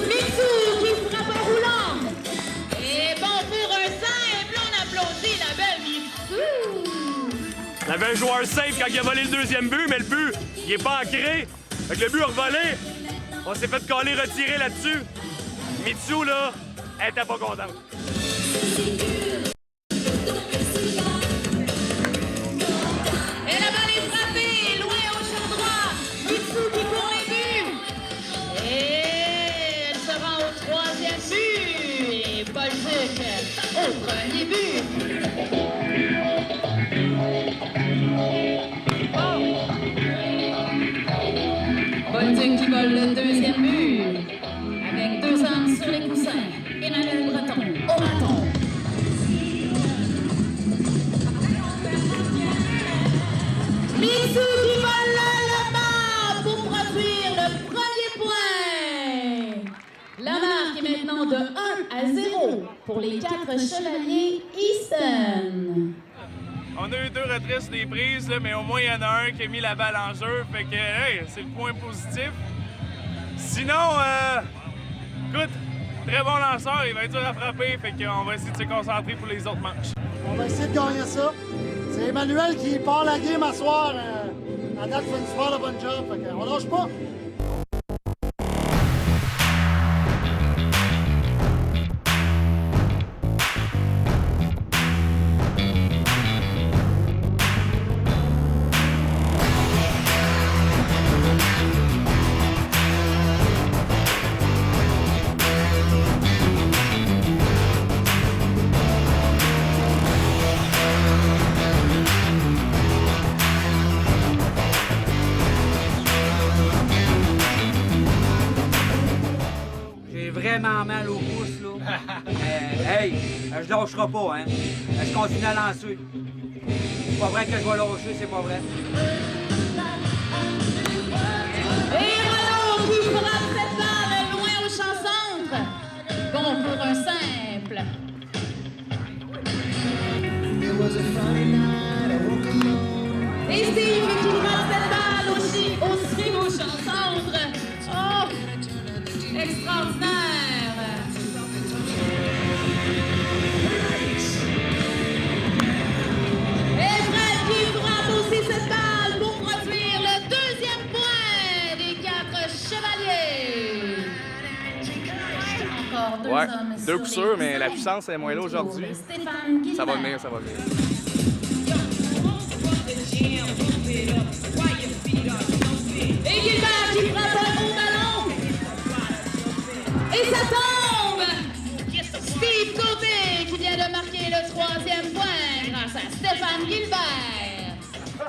Mitsu qui frappe en roulant. Et bon pour un simple, on applaudit la belle Mitsu. Il avait un joueur safe quand il a volé le deuxième but, mais le but, il est pas ancré. Fait que le but a revolé. On s'est fait coller, retirer là-dessus. Mitsu, là, elle était pas contente. Et la balle est frappée, loin au champ droit. Mitsu qui court les buts. Et elle se rend au troisième but. Et Bolduc au premier but. Bolduc qui vole le deuxième but. Avec 2 hommes sur les coussins. Emmanuel Breton au bâton. Mitsu qui vole la barre pour produire le premier point. La marque est maintenant de 1-0 pour les 4 chevaliers Easton. On a eu 2 retraits sur les prises, là, mais au moins, il y en a un qui a mis la balle en jeu. Fait que, hey, c'est le point positif. Sinon, écoute, très bon lanceur, il va être dur à frapper. Fait qu'on va essayer de se concentrer pour les autres manches. On va essayer de gagner ça. C'est Emmanuel qui part la game à soir. À date, il fait une super bonne job. Fait qu'on lâche pas. Vraiment mal au pouce, là. Hey, je lâcherai pas, hein. Je continue à lancer. C'est pas vrai que je vais lâcher, c'est pas vrai. Et Renaud qui frappe cette balle loin au champ centre. Bon pour un simple. Et Steve qui frappe cette balle aussi au champ centre. Oh! Extraordinaire! Et Fred qui frappe aussi cette balle pour produire le deuxième point des 4 chevaliers. Encore 2 hommes 2 coups sûrs, mais la puissance est moins là aujourd'hui. Ça va venir, ça va venir. Et Gilbert qui frappe un beau ballon. Et ça tombe! Steve Côté qui vient de marquer le 3e point grâce à Stéphane Gilbert.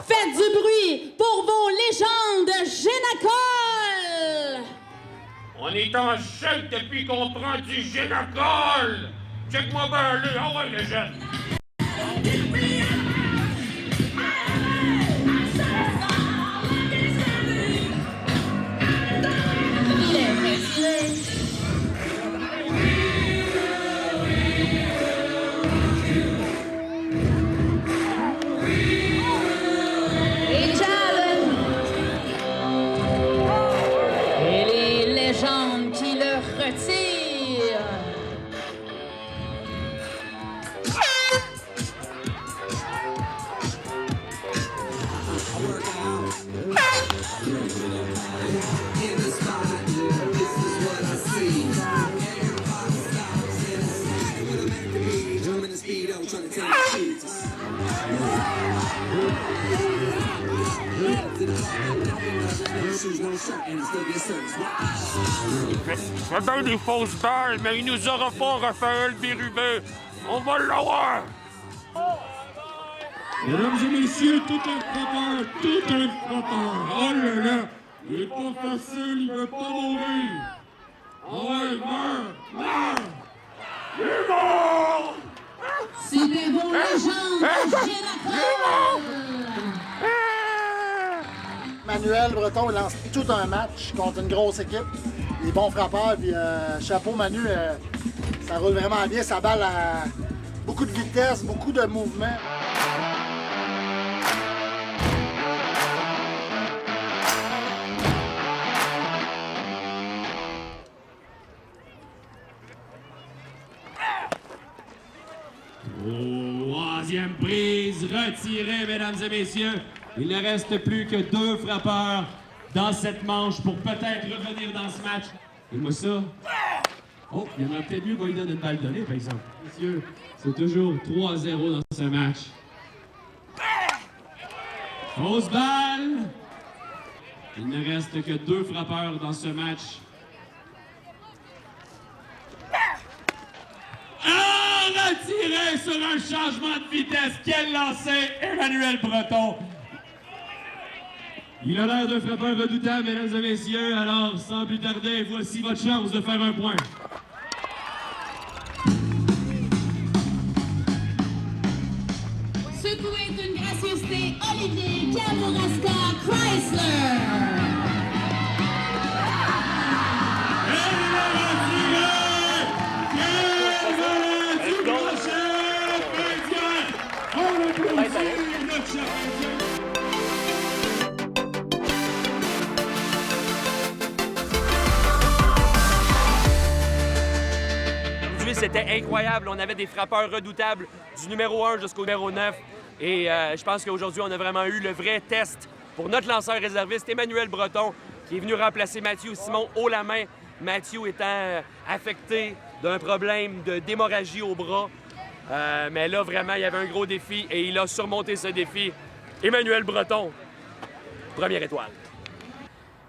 Faites du bruit pour vos légendes Génacol! On est en chèque depuis qu'on prend du Génacol! Check-moi bien là, ah ouais les jeunes! Il est retiré. Et Jal. Et les légendes qui le retirent. Ça donne des fausses balles, mais il nous aura pas Raphaël Bérubé. On va l'avoir! Mesdames et messieurs, tout un frotteur, tout un frotteur. Oh là là, il est pas facile, il veut pas mourir. Oh ouais, meurs! Il est mort! C'était vos légendes Génacol! Emmanuel Breton il lance tout un match contre une grosse équipe. Il est bon frappeur, puis chapeau Manu, ça roule vraiment bien. Sa balle a beaucoup beaucoup de vitesse, beaucoup de mouvement. Troisième prise retirée, mesdames et messieurs. Il ne reste plus que 2 frappeurs dans cette manche pour peut-être revenir dans ce match. Dis-moi ça. Oh, il y en a peut-être mieux qu'on lui donne une balle donnée, par exemple. Messieurs, c'est toujours 3-0 dans ce match. Fausse balle. Il ne reste que 2 frappeurs dans ce match. Retiré sur un changement de vitesse. Quel lancer, Emmanuel Breton. Il a l'air d'un frappeur redoutable, mesdames et messieurs. Alors, sans plus tarder, voici votre chance de faire un point. Secoué d'une gracieuseté, Olivier Kamouraska Chrysler. Aujourd'hui, c'était incroyable. On avait des frappeurs redoutables du numéro 1 jusqu'au numéro 9. Et je pense qu'aujourd'hui, on a vraiment eu le vrai test pour notre lanceur réserviste, Emmanuel Breton, qui est venu remplacer Mathieu Simon haut la main. Mathieu étant affecté d'un problème d'hémorragie au bras. Mais là, vraiment, il y avait un gros défi et il a surmonté ce défi. Emmanuel Breton, première étoile.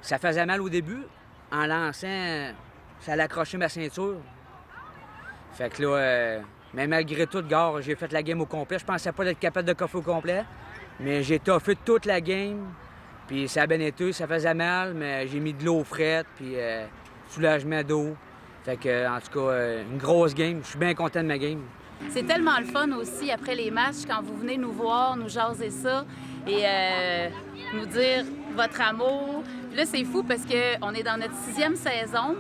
Ça faisait mal au début. En lançant, ça allait accrocher ma ceinture. Fait que là, mais malgré tout, gars, j'ai fait la game au complet. Je pensais pas être capable de coffer au complet, mais j'ai toffé toute la game. Puis ça a bien été, ça faisait mal, mais j'ai mis de l'eau frette, puis soulagement d'eau. Fait que, en tout cas, une grosse game. Je suis bien content de ma game. C'est tellement le fun aussi après les matchs quand vous venez nous voir, nous jaser ça et nous dire votre amour. Puis là, c'est fou parce qu'on est dans notre 6e saison.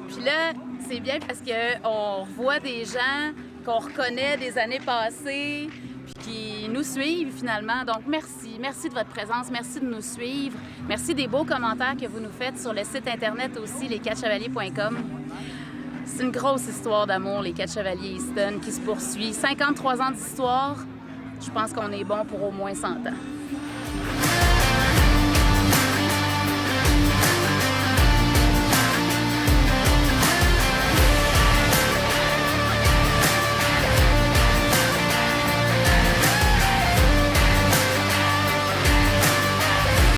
Puis là, c'est bien parce qu'on revoit des gens qu'on reconnaît des années passées puis qui nous suivent finalement. Donc, merci. Merci de votre présence. Merci de nous suivre. Merci des beaux commentaires que vous nous faites sur le site Internet aussi, lesquatchevaliers.com. C'est une grosse histoire d'amour, les 4 Chevaliers Easton, qui se poursuit. 53 ans d'histoire, je pense qu'on est bon pour au moins 100 ans.